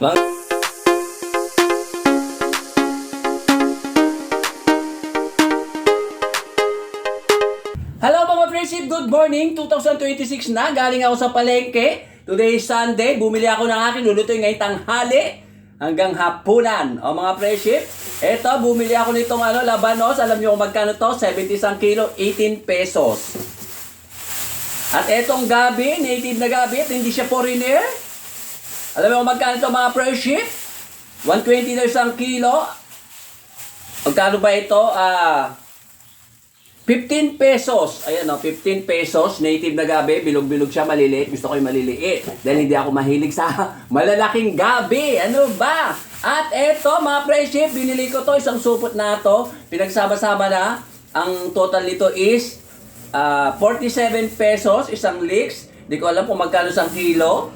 Mga- Hello mga friendship, good morning. 2026 na, galing ako sa palengke. Today is Sunday, bumili ako ng aking lulutuin ngayong tanghali hanggang hapunan. O mga friendship, eto bumili ako nitong labanos. Alam niyo kung magkano to? 70 isang kilo, 18 pesos. At etong gabi, native na gabi at hindi siya foreigner. Alam niyo kung magkano to mga friendship? 120 na isang kilo. Magkano ba ito? 15 pesos. Ayan 15 pesos. Native na gabi. Bilog-bilog siya, maliliit. Gusto ko yung maliliit. Dahil hindi ako mahilig sa malalaking gabi. Ano ba? At eto, mga friendship, binili ko to. Isang supot na to. Pinagsama-sama na. Ang total nito is 47 pesos. Isang leeks. Hindi ko alam kung magkano isang kilo.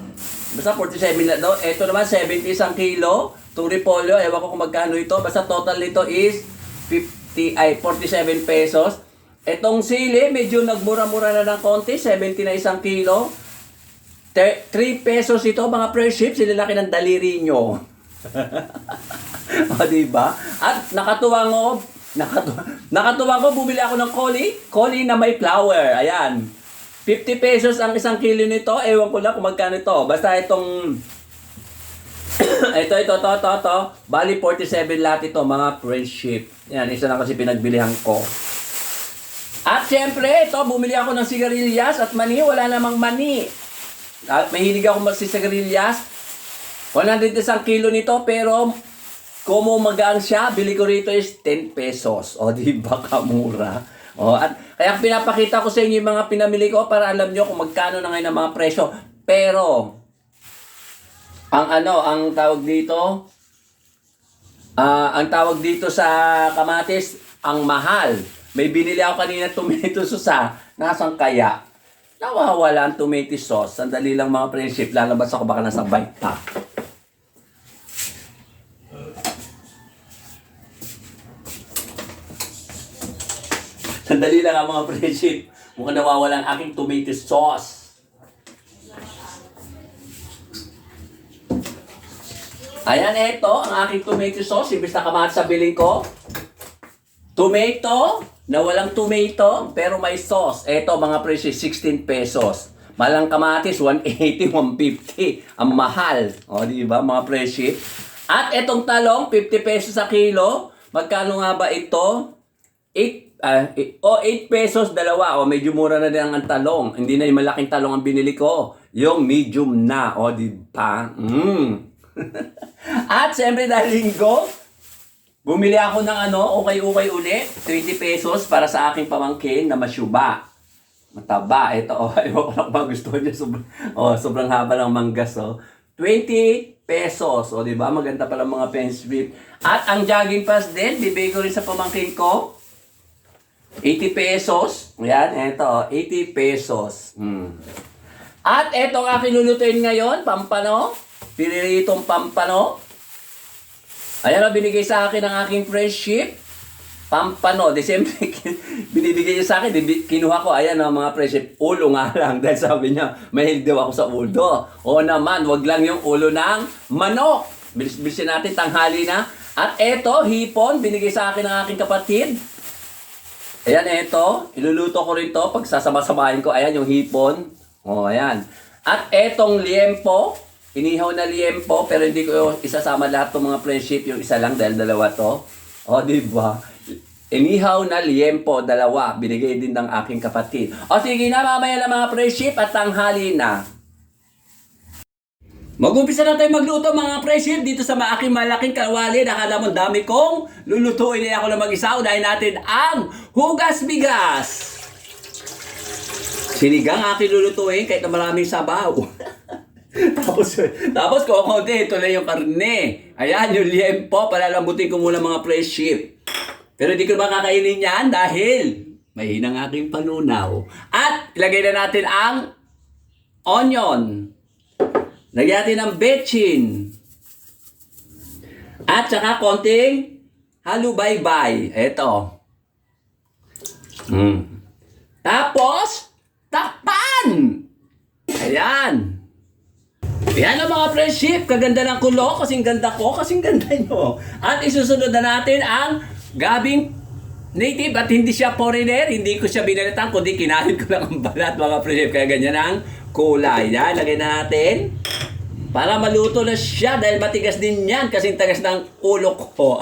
Basta 47 na to. Eto naman, 70 isang kilo. Itong repolyo, ewan ko kung magkano ito. Basta total nito is 47 pesos. Etong sili, medyo nagmura-mura na ng konti, 70 na isang kilo. 3 pesos ito, mga friendship, silalaki ng daliri nyo. O, diba? At nakatuwa ko, bumili ako ng koli na may flower. Ayan. 50 pesos ang isang kilo nito. Ewan ko lang kung magkano ito. Basta itong ito. Bali 47 lahat ito, mga friendship. Yan, isa lang kasi pinagbilihan ko. At syempre, ito, bumili ako ng sigarilyas at mani. Wala namang mani. At mahilig ako sa sigarilyas. 100 isang kilo nito, pero kung magaan siya, bili ko rito is 10 pesos. O, di ba kamura? O, at kaya pinapakita ko sa inyo yung mga pinamili ko para alam nyo kung magkano na ngayon ang mga presyo. Pero, ang tawag dito sa kamatis, ang mahal. May binili ako kanina tomato sauce Nasaan kaya? Nawawala ang tomato sauce. Sandali lang mga friendship. Lalabas ako baka nasa bike pa. Sandali lang mga friendship. Mukhang nawawala ang aking tomato sauce. Ayan, ito ang aking tomato sauce. Imbis na kamatis sa biling ko. Tomato na walang tomato pero may sauce. Ito mga presyo 16 pesos. Malang kamatis 180, 150. Ang mahal. O di ba mga presyo? At itong talong 50 pesos sa kilo. Magkano nga ba ito? 8 pesos dalawa. O medyo mura na din ang talong. Hindi na yung malaking talong ang binili ko. Yung medium na. O di ba? At siyempre dahil linggo, bumili ako ng ukay-ukay uli, 20 pesos para sa aking pamangkin na masyuba. Mataba. Ito, ewan ko lang ba gusto niya. Sobrang haba ng manggas, 20 pesos. O, di ba? Maganda pala mga pensweet. At ang jogging pass din, bibigay ko rin sa pamangkin ko. 80 pesos. Ayan, ito, 80 pesos. At ito ang aking lulutuin ngayon, pampano. Piniritong pampano. Ayan binigay sa akin ng aking friendship. Pampano. Siyempre, binibigay niya sa akin. Kinuha ko. Ayan mga friendship. Ulo nga lang. Dahil sabi niya, mahilig daw ako sa ulo. Oo naman, wag lang yung ulo ng manok. Bilis-bilisin natin, tanghali na. At eto, hipon. Binigay sa akin ng aking kapatid. Ayan, eto. Iluluto ko rin to. Pag sasama-samahin ko, ayan yung hipon. O, ayan. At etong liempo. Inihaw na liempo, pero hindi ko isasama lahat ng mga friendship, yung isa lang dahil dalawa to. O, diba? Inihaw na liempo, dalawa. Binigay din ng aking kapatid. O, sige na, mamaya na mga friendship at tanghali na. Mag-umpisa na tayo magluto mga friendship dito sa aking malaking kawali. Nakala mo dami kong lulutuin na ako na mag-isa. Unahin natin ang hugas bigas. Sinigang aking lulutuin kahit na maraming sabaw. Tapos kukunti, ito na yung karne. Ayan, yung liempo. Palalambutin ko muna mga friendship. Pero hindi ko makakainin yan dahil mahina ang aking panunaw. At ilagay na natin ang onion. Lagyan natin ang betchin. At saka konting halubaybay. Ito. Tapos, takpan! Ayan. Yan ang mga friendship. Kaganda ng kulo. Kasing ganda ko. Kasing ganda nyo. At isusunod na natin ang gabing native at hindi siya foreigner. Hindi ko siya binalitan kundi kinain ko lang ang balat mga friendship. Kaya ganyan ang kulay. Yan. Lagay na natin. Para maluto na siya dahil matigas din yan kasing tagas ng ulo ko.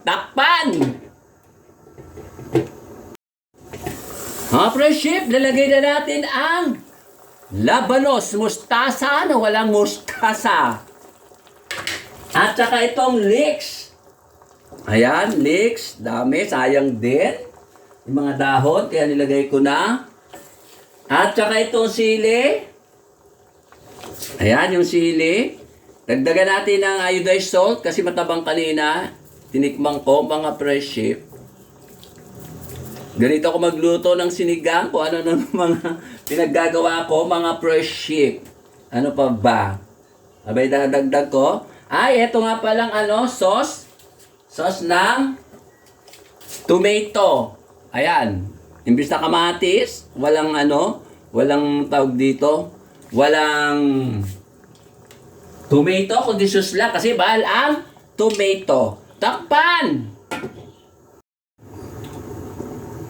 Takpan! Mga friendship, lalagay na natin ang labanos, mustasa na walang mustasa. At saka itong leeks. Ayan, leeks. Dami, sayang din. Yung mga dahon, kaya nilagay ko na. At saka itong sili. Ayan, yung sili. Dagdagan natin ng iodized salt kasi matabang kanina. Tinikman ko, mga friendship. Ganito ako magluto ng sinigang, kung ano ng mga pinaggagawa ko, mga friendship. Ano pa ba? Abay, dadagdag ko. Ay, eto nga palang sauce. Sauce ng tomato. Ayan. Imbis na kamatis, walang walang tawag dito. Walang tomato, kundi sauce lang. Kasi bahal ang tomato. Takpan!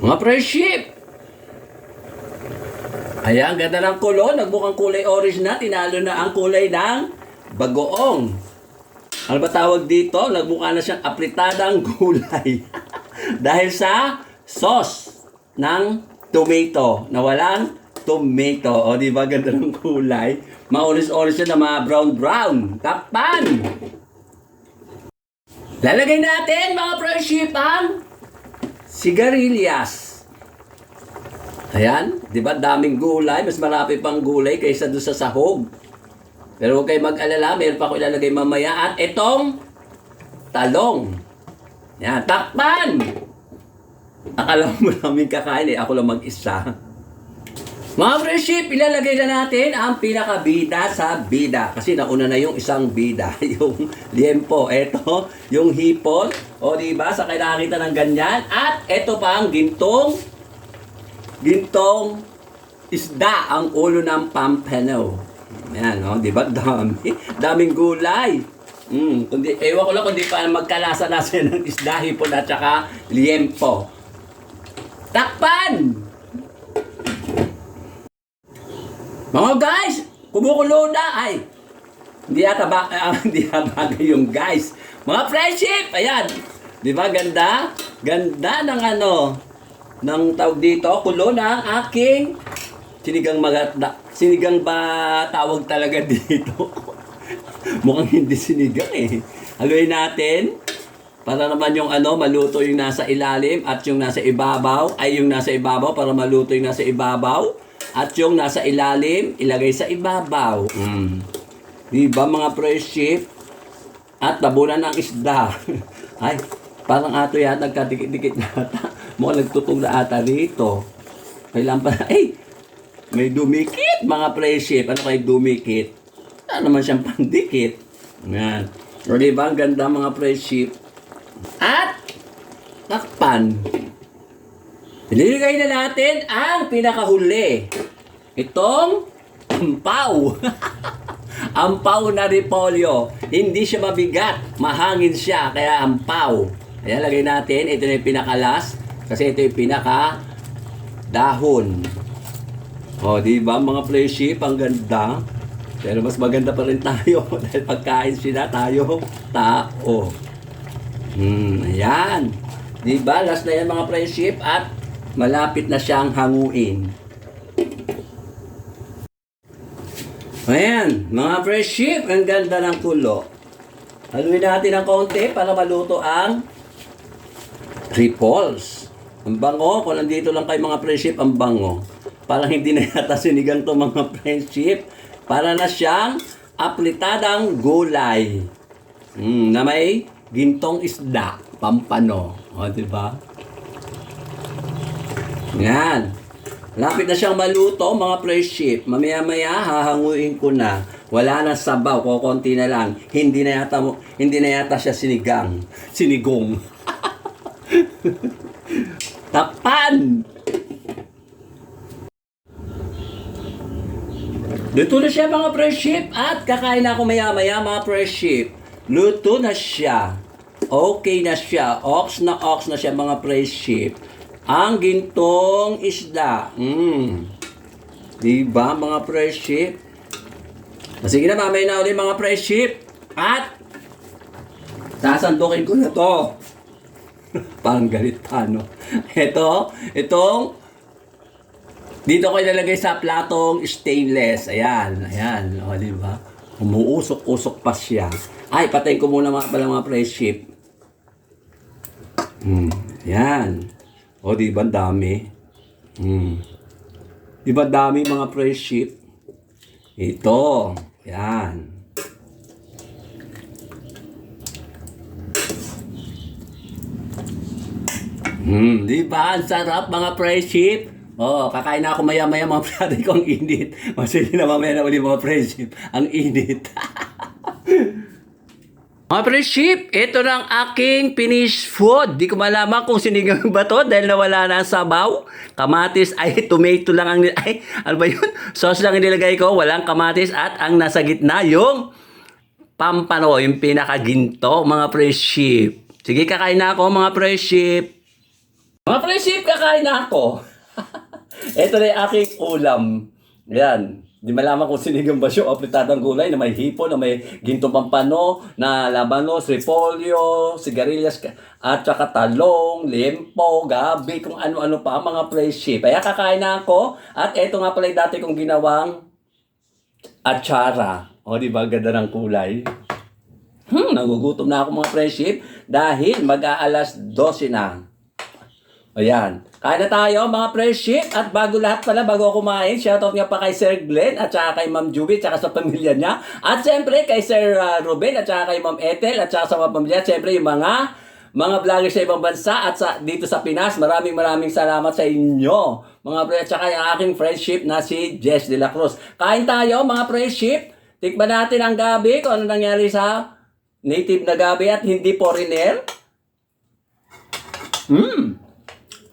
Mga friendship! Ayan, ganda ng kulo. Nagbukang kulay orange na. Tinalo na ang kulay ng bagoong. Ano ba tawag dito? Nagmukha na siyang apritadang gulay. Dahil sa sauce ng tomato na walang tomato. O, di ba ganda ng kulay? Ma-orange-orange siya na mga brown-brown. Takpan! Lalagay natin, mga friendship, ang sigarilyas. Ayan, di ba daming gulay, mas marami pang gulay kaysa doon sa sahog. Pero huwag kayo mag-alala, mayroon pa ako ilalagay mamaya. At itong talong. Yan, takpan! Akala mo namin kakain ako lang mag-isa. Mga friendship, ilalagay na natin ang pinakabida sa bida. Kasi nauna na yung isang bida, yung liempo. Ito, yung hipon. O diba, sa kailangan kita ng ganyan. At ito pa ang gintong isda, ang ulo ng pampano. Ayan, no? Diba, daming gulay. Ewan ko lang kung di pa magkalasa-lasa ng isda, hipon at saka liempo. Takpan! Mga guys, kumukulo na. Ay, hindi ata bagay yung guys. Mga friendship, ayan. Di ba ganda? Ganda ng ng tawag dito, kulo ng aking sinigang ba tawag talaga dito? Mukhang hindi sinigang eh. Haluin natin. Para naman yung maluto yung nasa ilalim at yung nasa ibabaw. Ay, yung nasa ibabaw para maluto yung nasa ibabaw. At yung nasa ilalim, ilagay sa ibabaw. Diba mga friendship? At tabunan ng isda. Ay, parang ato yata nagkadikit-dikit na ata. Mukhang nagtutong na ata rito. Kailan pa, may dumikit mga friendship. Ano kayo dumikit? Ano naman siyang pandikit? Yan. O diba, ang ganda mga friendship. At, takpan. Nilagay na natin ang pinakahuli. Itong ampaw. Ampaw na repolyo. Hindi siya mabigat. Mahangin siya. Kaya ampaw. Ayan, lagay natin. Ito na yung pinakalas. Kasi ito yung pinaka dahon. O, diba mga friendship? Ang ganda. Pero mas maganda pa rin tayo. Dahil pagkain sila tayo tao. Ayan. Diba? Last na yan mga friendship. At malapit na siyang hanguin. Ayan, mga friendship, ang ganda ng kulo. Haluin natin ng konti para maluto ang ripoles. Ang bango, kung nandito lang kayo mga friendship, ang bango. Parang hindi na yata sinigang to mga friendship. Para na siyang apritadang gulay. Na may gintong isda, pampano. O, diba? Yan. Lapit na siyang maluto, mga friendship. Mamaya-maya, hahanguin ko na. Wala na sabaw, kukunti na lang. Hindi na yata siya sinigang. Sinigong. Tapan! Luto na siya mga friendship at kakain na ako maya-maya mga friendship. Luto na siya. Okay na siya. Ox na siya mga friendship. Ang gintong isda. Diba mga friendship? Sige na, mamaya na ulit mga friendship. At sasandukin ko na to. Parang galit pa, no? Itong dito ko ilalagay sa platong stainless. Ayan. O, diba? Umuusok-usok pa siya. Ay, patayin ko muna mga friendship. Ayan. O, diba dami? Diba dami mga friendship? Ito. Ayan. Diba? Ang sarap mga friendship. Kakain na ako maya-maya mga friendship ko. Ang init. Sige na mamaya na ulit mga friendship. Ang init. Mga friendship, ito na ang aking finished food. Di ko malaman kung sinigang ba to dahil nawala na ang sabaw. Kamatis, tomato lang ang ano ba yun? Sauce lang nilagay ko, walang kamatis at ang nasa gitna yung pampano, yung pinakaginto, mga friendship. Sige, kakain na ako mga friendship. Mga friendship, kakain na ako. Ito na yung aking ulam. Yan. Di malaman kung sinigang ba siya o pritadang gulay na may hipon, na may gintong pampano, na labanos, repolyo, sigarilyas, at saka talong, lempo, gabi, kung ano-ano pa mga friendship. Kaya kakain na ako. At ito nga pala yung dati kong ginawang atsara. O di ba, ganda ng kulay. Nagugutom na ako mga friendship dahil mag-aalas 12 na. Ayan. Kain na tayo mga friendship. At bago lahat pala, bago ako kumain, shoutout nga pa kay Sir Glenn at saka kay Ma'am Juby at saka sa pamilya niya. At siyempre kay Sir Ruben at saka kay Ma'am Ethel at saka sa mga pamilya. Siyempre yung mga vloggers sa ibang bansa at dito sa Pinas. Maraming salamat sa inyo. Mga friendship, at saka yung aking friendship na si Jess de la Cruz. Kain tayo mga friendship. Tikman natin ang gabi kung ano nangyari sa native na gabi at hindi foreigner.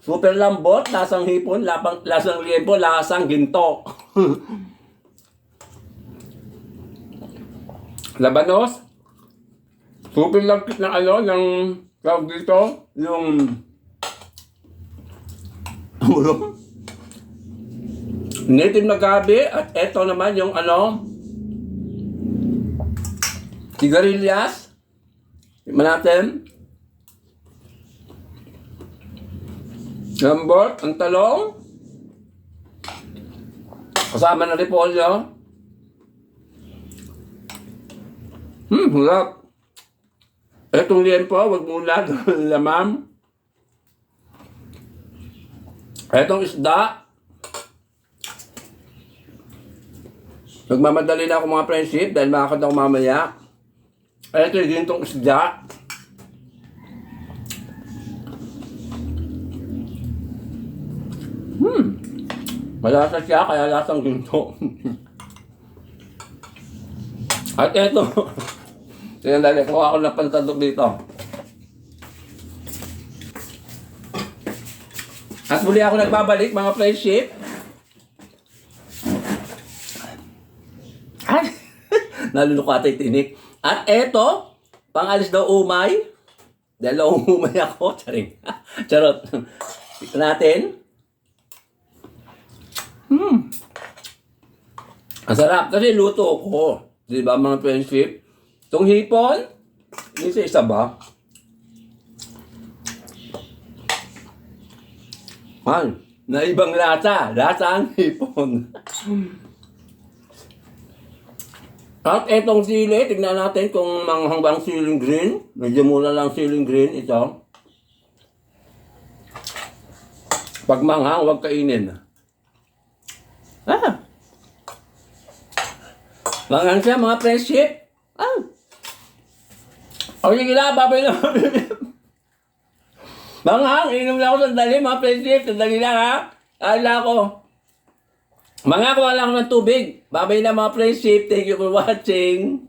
Super lambot, lasang hipon, lasang liempo, lasang ginto. Labanos. Super lambot ng tawag dito, yung native na gabi at eto naman yung sigarilyas. Tignan natin. Lambot, ang talong. Kasama na repolyo. Hulap. Etong liempo, wag muna lamam. Etong isda. Nagmamadali na ako mga friendship dahil makakad ako mamaya. Eto yung gintong isda. Malasa siya, kaya lasang ginto. At eto, sinandali ko ako na pantadok dito. At muli ako nagbabalik mga friendship. Ay, naluloko ata tinik. At eto, pangalis daw umay. Dahil umay ako, charing. Charot. Tignan natin. Ang sarap kasi luto ko. Di ba mga friendship? Itong hipon, isa ba? Na ibang lasa. Lasa ang hipon. At etong sili, tignan natin kung manghang bang siling green. Medyo muna lang siling green ito. Pag manghang, huwag kainin. Manghang siya mga friendship. Sige na, babay na. Manghang, inom na ako sandali mga friendship. Sandali lang ha. Ala ko. Mga kuha lang ako ng tubig. Babay na mga friendship. Thank you for watching.